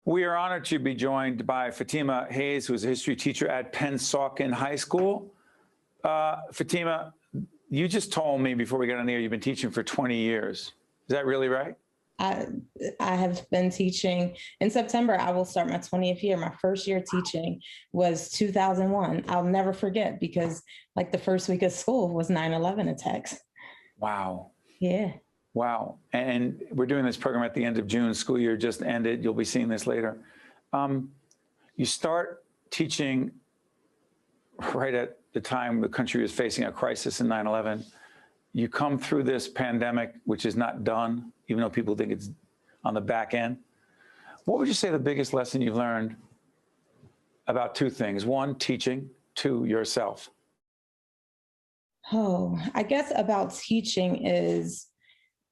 We are honored to be joined by Fatimah Hayes, who is a history teacher at Pennsauken High School. Fatimah, you just told me before we got on the air you've been teaching for 20 years. Is that really right? I have been teaching. In September, I will start my 20th year. My first year teaching was 2001. I'll never forget because like the first week of school was 9/11 attacks. Wow. Yeah. Wow. And we're doing this program at the end of June. School year just ended. You'll be seeing this later. You start teaching right at the time the country was facing a crisis in 9/11. You come through this pandemic, which is not done, even though people think it's on the back end. What would you say the biggest lesson you've learned about two things? One, teaching. Two, yourself. Oh, I guess about teaching is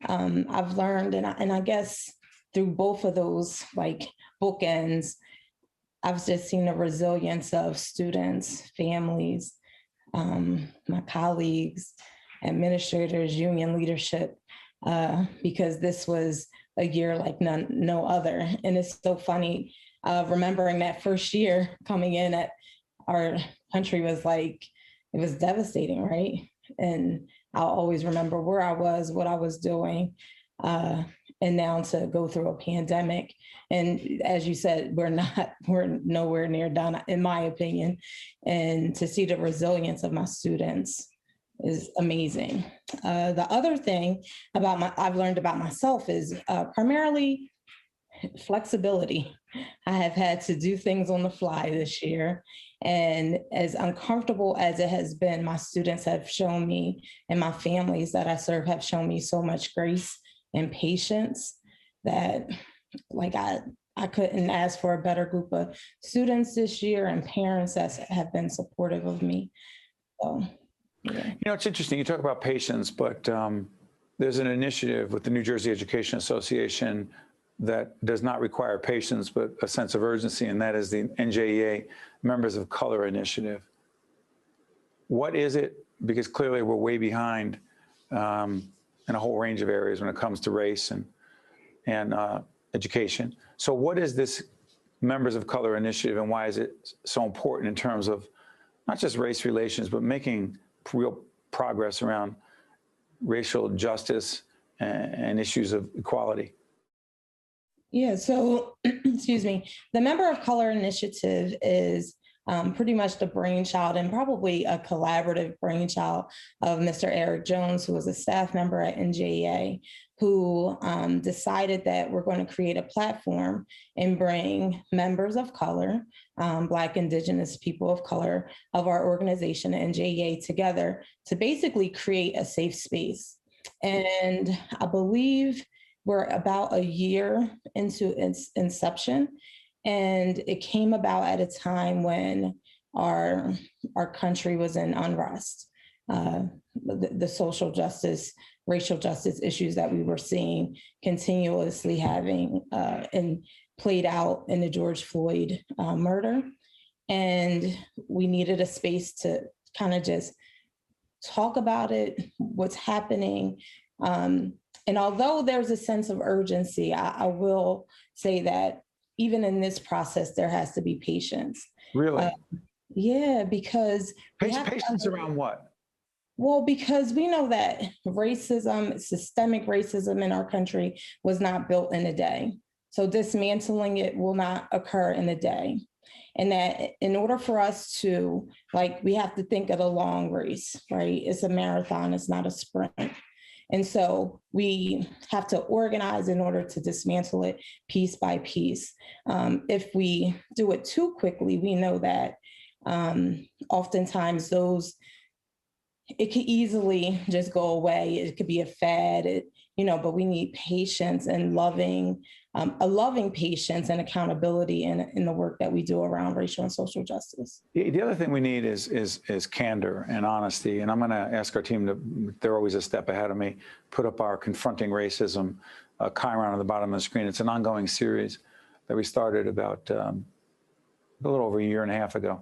I've learned, and I guess through both of those like bookends, I've just seen the resilience of students, families, my colleagues, administrators, union leadership, because this was a year like no other. And it's so funny, remembering that first year coming in at our country was like, it was devastating, right? And I'll always remember where I was, what I was doing, and now to go through a pandemic. And as you said, we're nowhere near done, in my opinion. And to see the resilience of my students is amazing. The other thing I've learned about myself is primarily flexibility. I have had to do things on the fly this year. And as uncomfortable as it has been, my students have shown me, and my families that I serve have shown me so much grace and patience that like I couldn't ask for a better group of students this year, and parents that have been supportive of me. So, yeah. You know, it's interesting. You talk about patience, but there's an initiative with the New Jersey Education Association that does not require patience, but a sense of urgency, and that is the NJEA Members-of-Color Initiative. What is it? Because clearly we're way behind in a whole range of areas when it comes to race and education. So what is this Members of Color Initiative, and why is it so important in terms of not just race relations, but making real progress around racial justice and issues of equality? Yeah, so, excuse me, the Member of Color Initiative is pretty much the brainchild, and probably a collaborative brainchild, of Mr. Eric Jones, who was a staff member at NJEA, who decided that we're going to create a platform and bring members of color, Black, Indigenous people of color of our organization, NJEA, together to basically create a safe space. And I believe we're about a year into its inception, and it came about at a time when our country was in unrest. The social justice, racial justice issues that we were seeing continuously having and played out in the George Floyd murder. And we needed a space to kind of just talk about it, what's happening. And although there's a sense of urgency, I will say that even in this process, there has to be patience. Really? Yeah, because patience around what? Well, because we know that racism, systemic racism in our country was not built in a day. So dismantling it will not occur in a day. And that in order for us to, we have to think of the long race, right? It's a marathon, it's not a sprint. And so we have to organize in order to dismantle it piece by piece. If we do it too quickly, we know that oftentimes it could easily just go away. It could be a fad, but we need patience and a loving patience and accountability in the work that we do around racial and social justice. The other thing we need is candor and honesty. And I'm going to ask our team they're always a step ahead of me, put up our Confronting Racism chyron on the bottom of the screen. It's an ongoing series that we started about a little over a year and a half ago.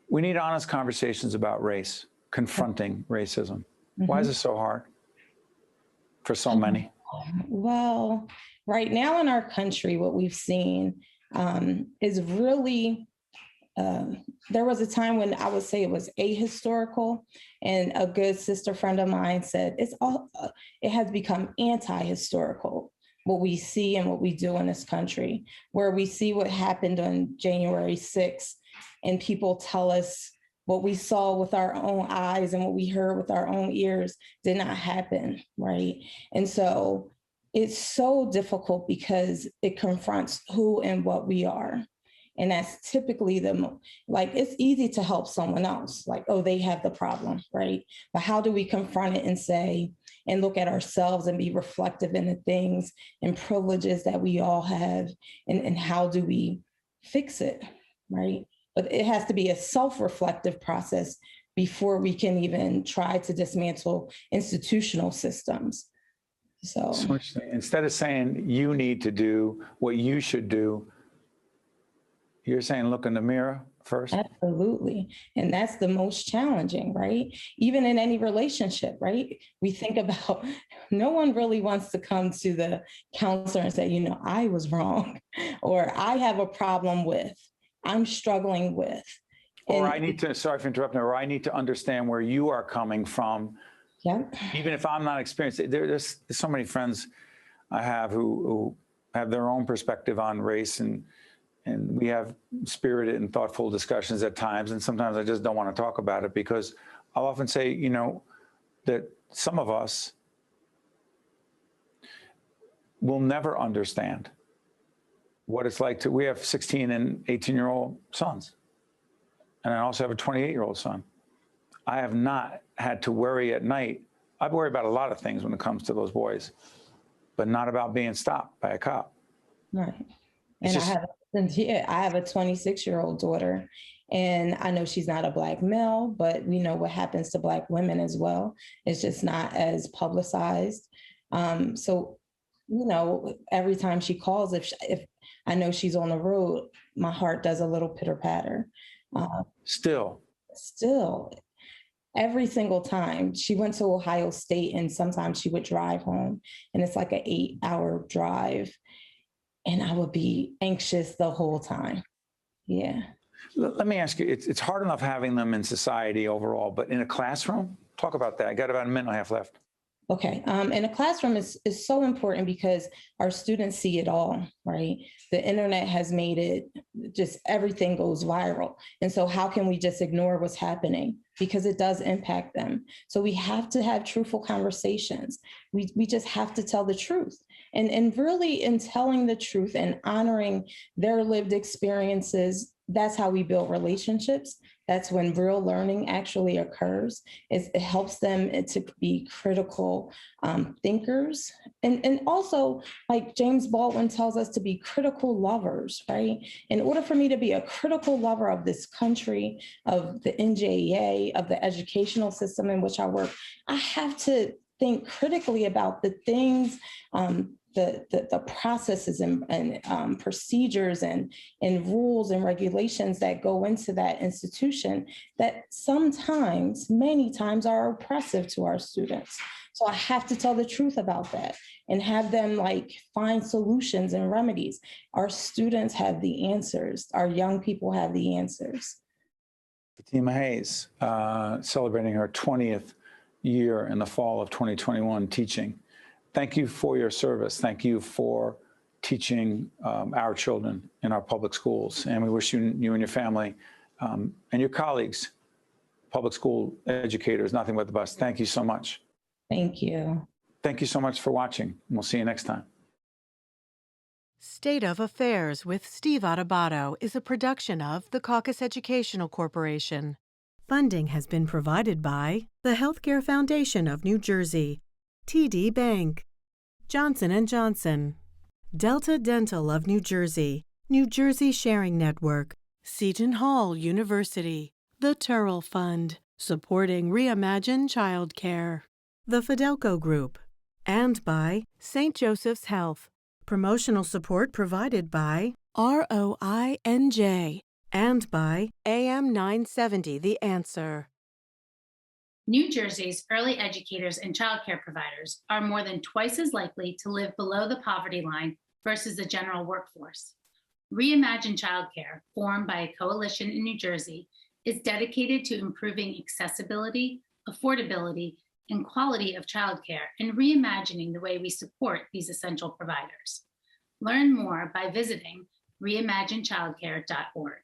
We need honest conversations about race, confronting racism. Why is it so hard for so many? Well, right now in our country, what we've seen is really, there was a time when I would say it was ahistorical, and a good sister friend of mine said it has become anti-historical, what we see and what we do in this country, where we see what happened on January 6th, and people tell us what we saw with our own eyes and what we heard with our own ears did not happen, right? And so it's so difficult because it confronts who and what we are. And that's typically like, it's easy to help someone else, like, oh, they have the problem, right? But how do we confront it and say, and look at ourselves and be reflective in the things and privileges that we all have, and how do we fix it, right? But it has to be a self-reflective process before we can even try to dismantle institutional systems. So instead of saying you need to do what you should do, you're saying look in the mirror first? Absolutely. And that's the most challenging, right? Even in any relationship, right? We think about, no one really wants to come to the counselor and say, I was wrong, or I have a problem with, I'm struggling with. Or I need to, sorry for interrupting, or I need to understand where you are coming from. Yeah. Even if I'm not experienced, there's so many friends I have who have their own perspective on race, and we have spirited and thoughtful discussions at times. And sometimes I just don't want to talk about it, because I'll often say, that some of us will never understand what it's like we have 16 and 18-year-old sons. And I also have a 28-year-old son. I have not had to worry at night. I worry about a lot of things when it comes to those boys, but not about being stopped by a cop. Right. And I have a 26-year-old daughter, and I know she's not a Black male, but we know what happens to Black women as well. It's just not as publicized. So, every time she calls, if I know she's on the road, my heart does a little pitter patter. Still, every single time. She went to Ohio State, and sometimes she would drive home, and it's like an 8-hour drive. And I would be anxious the whole time. Yeah. Let me ask you, it's hard enough having them in society overall, but in a classroom, talk about that. I got about a minute and a half left. Okay. In a classroom is so important because our students see it all, right? The internet has made it just, everything goes viral. And so how can we just ignore what's happening? Because it does impact them. So we have to have truthful conversations. We just have to tell the truth. And really, in telling the truth and honoring their lived experiences, that's how we build relationships. That's when real learning actually occurs. It helps them to be critical thinkers. And also, like James Baldwin tells us, to be critical lovers, right? In order for me to be a critical lover of this country, of the NJEA, of the educational system in which I work, I have to think critically about the things, the processes and procedures and rules and regulations that go into that institution that sometimes, many times, are oppressive to our students. So I have to tell the truth about that and have them find solutions and remedies. Our students have the answers. Our young people have the answers. Fatimah Hayes, celebrating her 20th year in the fall of 2021 teaching. Thank you for your service. Thank you for teaching our children in our public schools. And we wish you and your family and your colleagues, public school educators, nothing but the best. Thank you so much. Thank you. Thank you so much for watching. We'll see you next time. State of Affairs with Steve Adubato is a production of the Caucus Educational Corporation. Funding has been provided by the Healthcare Foundation of New Jersey, TD Bank, Johnson & Johnson, Delta Dental of New Jersey, New Jersey Sharing Network, Seton Hall University, the Turrell Fund, supporting Reimagine Childcare, the Fidelco Group, and by St. Joseph's Health. Promotional support provided by ROINJ and by AM 970 The Answer. New Jersey's early educators and childcare providers are more than twice as likely to live below the poverty line versus the general workforce. Reimagine Childcare, formed by a coalition in New Jersey, is dedicated to improving accessibility, affordability, and quality of childcare and reimagining the way we support these essential providers. Learn more by visiting reimaginechildcare.org.